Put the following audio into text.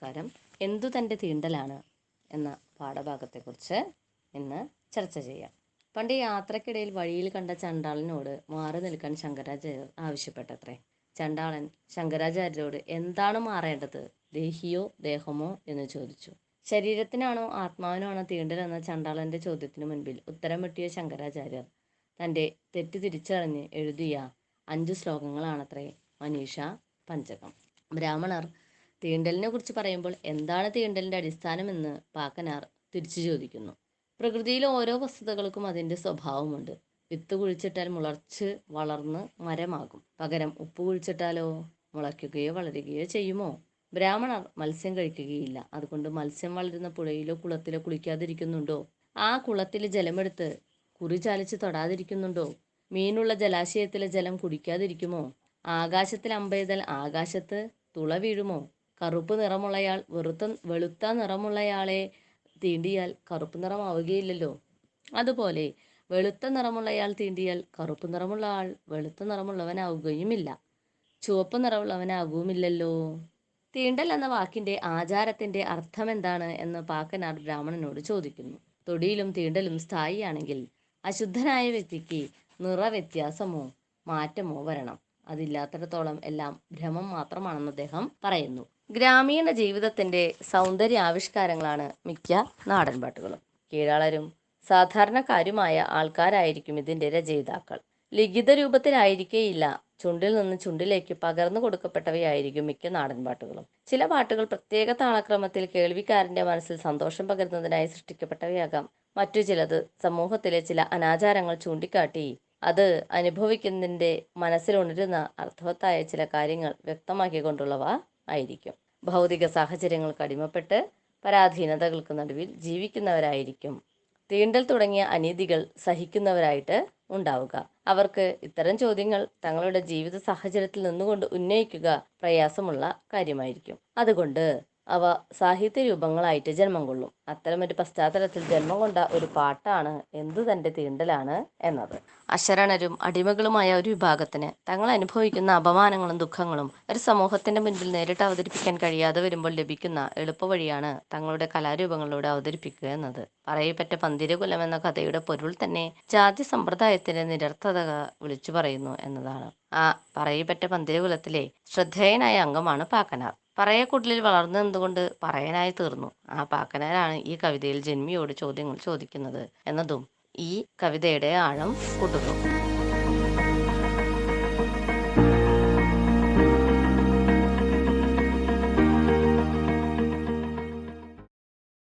പ്രകാരം എന്തു തൻ്റെ തീണ്ടലാണ് എന്ന പാഠഭാഗത്തെക്കുറിച്ച് ഇന്ന് ചർച്ച ചെയ്യാം. പണ്ട് യാത്രക്കിടയിൽ വഴിയിൽ കണ്ട ചണ്ടാളനോട് മാറി നിൽക്കാൻ ശങ്കരാചാര്യർ ആവശ്യപ്പെട്ടത്രേ. ചണ്ടാളൻ ശങ്കരാചാര്യരോട് എന്താണ് മാറേണ്ടത്, ദേഹിയോ ദേഹമോ എന്ന് ചോദിച്ചു. ശരീരത്തിനാണോ ആത്മാവിനാണോ തീണ്ടൽ എന്ന ചണ്ടാളന്റെ ചോദ്യത്തിന് മുൻപിൽ ഉത്തരം മുട്ടിയ ശങ്കരാചാര്യർ തൻ്റെ തെറ്റ് തിരിച്ചറിഞ്ഞ് എഴുതിയ 5 ശ്ലോകങ്ങളാണത്രേ മനീഷ പഞ്ചകം. ബ്രാഹ്മണർ തീണ്ടലിനെ കുറിച്ച് പറയുമ്പോൾ എന്താണ് തീണ്ടലിൻ്റെ അടിസ്ഥാനമെന്ന് പാക്കനാർ തിരിച്ചു ചോദിക്കുന്നു. പ്രകൃതിയിലെ ഓരോ വസ്തുതകൾക്കും അതിൻ്റെ സ്വഭാവമുണ്ട്. വിത്ത് കുഴിച്ചിട്ടാൽ മുളച്ച് വളർന്ന് മരമാകും. പകരം ഉപ്പ് കുഴിച്ചിട്ടാലോ മുളയ്ക്കുകയോ വളരുകയോ ചെയ്യുമോ? ബ്രാഹ്മണർ മത്സ്യം കഴിക്കുകയില്ല. അതുകൊണ്ട് മത്സ്യം വളരുന്ന പുഴയിലോ കുളത്തിലോ കുളിക്കാതിരിക്കുന്നുണ്ടോ? ആ കുളത്തിലെ ജലമെടുത്ത് കുറി ചാലിച്ച് തൊടാതിരിക്കുന്നുണ്ടോ? മീനുള്ള ജലാശയത്തിലെ ജലം കുടിക്കാതിരിക്കുമോ? ആകാശത്തിൽ അമ്പെയ്താൽ ആകാശത്ത് തുള വീഴുമോ? കറുപ്പ് നിറമുള്ളയാൾ വെളുത്ത നിറമുള്ളയാളെ തീണ്ടിയാൽ കറുപ്പ് നിറമാവുകയില്ലല്ലോ. അതുപോലെ വെളുത്ത നിറമുള്ളയാൾ തീണ്ടിയാൽ കറുപ്പ് നിറമുള്ള ആൾ വെളുത്ത നിറമുള്ളവനാവുകയുമില്ല, ചുവപ്പ് നിറമുള്ളവനാകുമില്ലല്ലോ. തീണ്ടൽ എന്ന വാക്കിൻ്റെ ആചാരത്തിൻ്റെ അർത്ഥമെന്താണ് എന്ന് പാക്കനാർ ബ്രാഹ്മണനോട് ചോദിക്കുന്നു. തൊടിയിലും തീണ്ടലും സ്ഥായിയാണെങ്കിൽ അശുദ്ധനായ വ്യക്തിക്ക് നിറവ്യത്യാസമോ മാറ്റമോ വരണം. അതില്ലാത്തിടത്തോളം എല്ലാം ഭ്രമം മാത്രമാണെന്ന് അദ്ദേഹം പറയുന്നു. ഗ്രാമീണ ജീവിതത്തിൻ്റെ സൗന്ദര്യാവിഷ്കാരങ്ങളാണ് മിക്ക നാടൻപാട്ടുകളും. കീഴാളരും സാധാരണക്കാരുമായ ആൾക്കാരായിരിക്കും ഇതിൻ്റെ രചയിതാക്കൾ. ലിഖിത രൂപത്തിലായിരിക്കേയില്ല, ചുണ്ടിൽ നിന്ന് ചുണ്ടിലേക്ക് പകർന്നു കൊടുക്കപ്പെട്ടവയായിരിക്കും മിക്ക നാടൻപാട്ടുകളും. ചില പാട്ടുകൾ പ്രത്യേക താളക്രമത്തിൽ കേൾവിക്കാരൻ്റെ മനസ്സിൽ സന്തോഷം പകരുന്നതിനായി സൃഷ്ടിക്കപ്പെട്ടവയാകാം. മറ്റു ചിലത് സമൂഹത്തിലെ ചില അനാചാരങ്ങൾ ചൂണ്ടിക്കാട്ടി അത് അനുഭവിക്കുന്നതിൻ്റെ മനസ്സിലുണരുന്ന അർത്ഥവത്തായ ചില കാര്യങ്ങൾ വ്യക്തമാക്കിക്കൊണ്ടുള്ളവ ആയിരിക്കും. ഭൗതിക സാഹചര്യങ്ങൾക്ക് അടിമപ്പെട്ട് പരാധീനതകൾക്ക് നടുവിൽ ജീവിക്കുന്നവരായിരിക്കും തീണ്ടൽ തുടങ്ങിയ അനീതികൾ സഹിക്കുന്നവരായിട്ട് ഉണ്ടാവുക. അവർക്ക് ഇത്തരം ചോദ്യങ്ങൾ തങ്ങളുടെ ജീവിത സാഹചര്യത്തിൽ നിന്നുകൊണ്ട് ഉന്നയിക്കുക പ്രയാസമുള്ള കാര്യമായിരിക്കും. അതുകൊണ്ട് അവ സാഹിത്യ രൂപങ്ങളായിട്ട് ജന്മം കൊള്ളും. അത്തരമൊരു പശ്ചാത്തലത്തിൽ ജന്മം കൊണ്ട ഒരു പാട്ടാണ് എന്തു തൻ്റെ തീണ്ടലാണ് എന്നത്. അശരണരും അടിമകളുമായ ഒരു വിഭാഗത്തിന് തങ്ങൾ അനുഭവിക്കുന്ന അപമാനങ്ങളും ദുഃഖങ്ങളും ഒരു സമൂഹത്തിന്റെ മുൻപിൽ നേരിട്ട് അവതരിപ്പിക്കാൻ കഴിയാതെ വരുമ്പോൾ ലഭിക്കുന്ന എളുപ്പവഴിയാണ് തങ്ങളുടെ കലാരൂപങ്ങളിലൂടെ അവതരിപ്പിക്കുക എന്നത്. പറയപ്പെട്ട പന്തിരകുലം എന്ന കഥയുടെ പൊരുൾ തന്നെ ജാതി സമ്പ്രദായത്തിന്റെ നിരർത്ഥകത വിളിച്ചു പറയുന്നു എന്നതാണ്. ആ പറയപ്പെട്ട പന്തിരകുലത്തിലെ ശ്രദ്ധേയനായ അംഗമാണ് പാക്കനാർ. പറയക്കുടലിൽ വളർന്നു നിന്നുകൊണ്ട് പറയനായി തീർന്നു. ആ പാക്കനാരാണ് ഈ കവിതയിൽ ജന്മിയോട് ചോദ്യങ്ങൾ ചോദിക്കുന്നത് എന്നതും ഈ കവിതയുടെ ആഴം കൂട്ടുന്നു.